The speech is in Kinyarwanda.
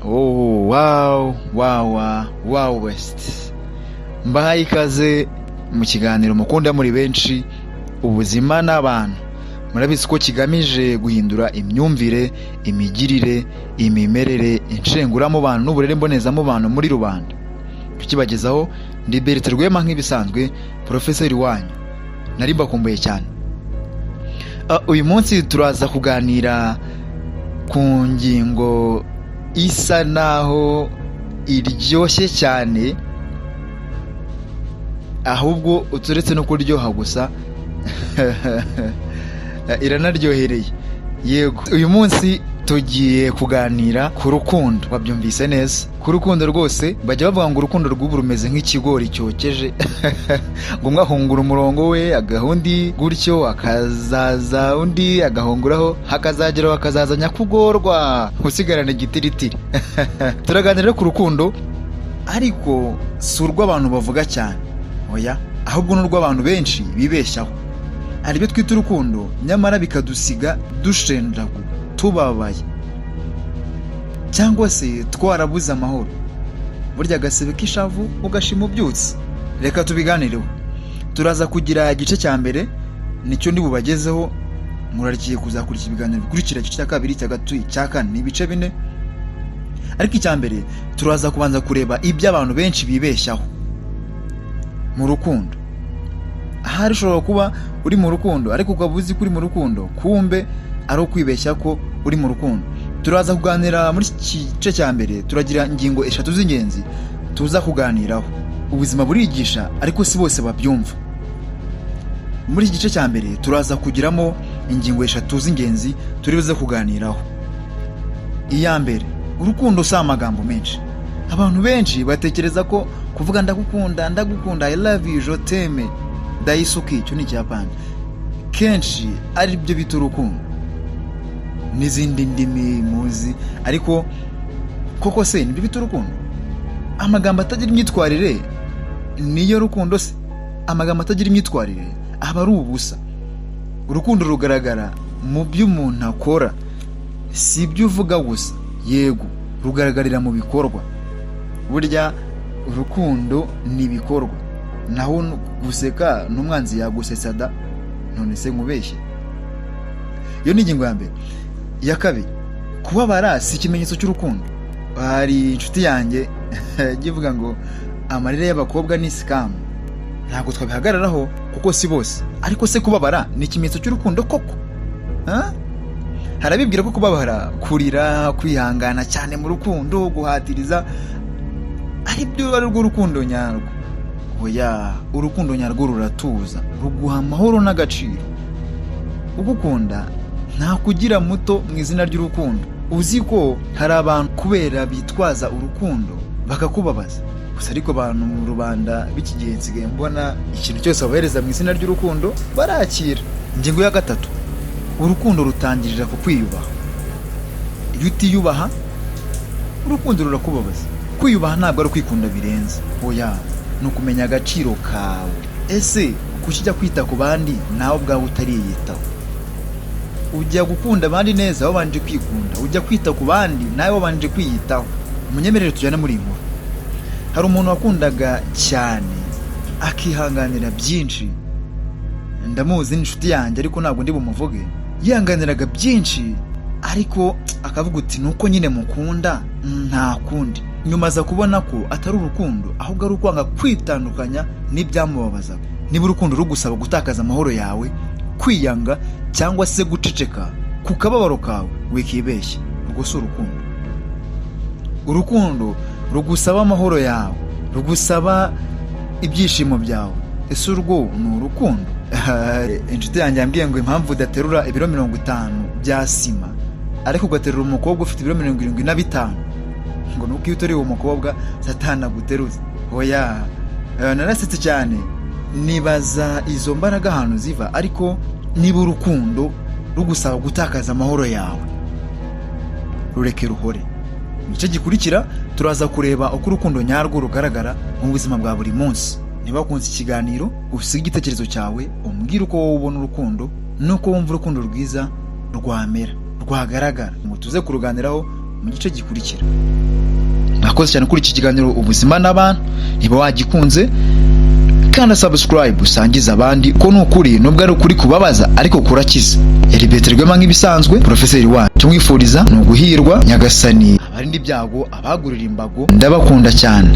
Oh, wow West. Mbahaye ikaze mu kiganiro mukunda muri benshi, ubuzima n'abantu. Murabizi ko kigamije guhindura imyumvire, imigirire, imimerere, inshenguramo abantu n'uburere mbonezamo abantu muri rubanda. Tukibagezaho ndi Bertrand Rwema nk'ibisanzwe, profeseri wanyu. Nari mbakumbuye cyane. Uyu munsi turaza kuganira ku ngingo isa naho iryoshye cyane, ahubwo uturetse no kuryoha gusa iranaryohereye. Yego, uyu munsi tugiye kuganira ku rukundo. Wabyumvise neza, ku rukundo rwose. Bajya bavuga ngo urukundo rw'ubu rumeze nk'ikigori cyokeje ngo umwe ahungura umurongo we, agahundi gutyo, akazaza undi agahunguraho, hakazageraho akazaza nyakugorwa usigarana igitiritiri. Turaganira ku rukundo, ariko si urw'abantu bavuga cyane, oya, ahubwo n'urw'abantu benshi bibeshyaho. Hari ibyo twita urukundo, nyamara bikadusiga dushenjagu, tubabaye, cyangwa se twarabuze amahoro. Burya agasebe k'ishavu ugashima ubyutse. Reka tubiganireho. Turaza kugira igice cya mbere, nicyo ndi bubagezeho. Murarikiye kuzakurikira ibiganiro bikurikira, igice cya kabiri, cya gatatu, cya kane, ni ibice 4. Ariko icya mbere turaza kubanza kureba ibyo abantu benshi bibeshyaho mu rukundo. Ahari ushobora kuba uri mu rukundo ariko ukaba uzi ko uri mu rukundo, kumbe ari ukwibeshya ko uri mu rukundo. Turaza kuganira muri iki gice cya mbere, turagira ingingo 3 z'ingenzi tuza kuganiraho. Ubuzima burigisha, ariko si bose babyumva. Muri iki gice cya mbere turaza kugiramo ingingo 3 z'ingenzi turi buze kuganiraho. Iya mbere, urukundo si amagambo menshi. Abantu benshi batekereza ko kuvuga ndagukunda, I love you, je t'aime, daisuki, cyo ni Japan, kenshi ari byo bita urukundo, n'izindi ndimi muzi. Ariko koko se nibyo bita urukundo? Amagambo atagira imyitwarire niyo rukundo se? Amagambo atagira imyitwarire aba ari ubusa. Urukundo rugaragara mu byo umuntu akora, si ibyo uvuga gusa. Yego, rugaragarira mu bikorwa. Burya urukundo ni ibikorwa. Naho guseka n'umwanzi yagusetsa da, none se nkubeshye? Iyo ni ingingo ya mbere. Iya kabiri, kubabara si ikimenyetso cy'urukundo. Hari inshuti yanjye ivuga ngo amarira y'abakobwa ni scam. Ntabwo twabihagararaho kuko si bose. Ariko se kubabara ni ikimenyetso cy'urukundo koko? Harabibwira ko kubabara, kurira, kwihangana cyane mu rukundo, guhatiriza, ari byo ari rwo rukundo nyarwo. Oya, urukundo nyarwo ruratuza, ruguha amahoro n'agaciro. Ugukunda nta kugira muto mu izina ry'urukundo. Uzi ko hari abantu kubera bitwaza urukundo bakakubabaza gusa, ariko abantu mu rubanda b'iki gihe nsigaye mbona ikintu cyose babahereza mu izina ry'urukundo barakira. Ingingo ya 3, urukundo rutangirira ku kwiyubaha. Iyo utiyubaha, urukundo rurakubabaza. Kwiyubaha ntabwo ari kwikunda birenze, oya, ni ukumenya agaciro kawe. Ese kukijya kwita ku bandi nawe ubwawe utariyitaho? Ujya gukunda abandi neza wabanje kwikunda, ujya kwita ku bandi nawe wabanje kwiyitaho. Munyemerere tujyane muri inkuru. Hari umuntu wakundaga cyane, akihanganira byinshi. Ndamuzi, n'inshuti yanjye, ariko ntabwo ndi bumuvuge. Yihanganiraga byinshi, ariko akavuga uti nuko nyine mukunda nta kundi. Nyuma aza kubona ko atari urukundo, ahubwo ari ukwanga kwitandukanya n'ibyamubabazaga. Niba urukundo rugusaba gutakaza amahoro yawe, kwiyanga, cyangwa se guceceka ku kababaro kawe, wikibeshya, urwo si urukundo. Urukundo rugusaba amahoro yawe, rugusaba ibyishimo byawe. Ese urwo ni urukundo? Inshuti yanjye yambwiye ngo impamvu udaterura ibiro 50 bya sima ariko ugaterura umukobwa ufite ibiro 75, ngo nuko iyo utoriwe umukobwa satana guteruza. Oya, narasetse cyane, nibaza izo mbaraga ahantu ziva. Ariko niba urukundo rugusaba gutakaza amahoro yawe, rureke ruhore. Mu gice gikurikira turaza kureba uko urukundo nyarwo rugaragara mu buzima bwa buri munsi. Niba ukunze ikiganiro, usiga igitekerezo cyawe, umbwire uko wowe ubona urukundo, nuko wumva urukundo rwiza rwamera, rwagaragara, ngo tuze kuruganiraho mu gice gikurikira. Mwakoze cyane kuri iki kiganiro ubuzima n'abantu. Niba wagikunze kandi subscribe usangiza abandi ko nukuri nubwo ari ukuri kubabaza ariko kurakiza. Yari Beterwema nk'ibisanzwe Profeseri wacu. Tumwifuriza no guhirwa Nyagasani abarindi byago abagurira imbago. Ndabakunda cyane.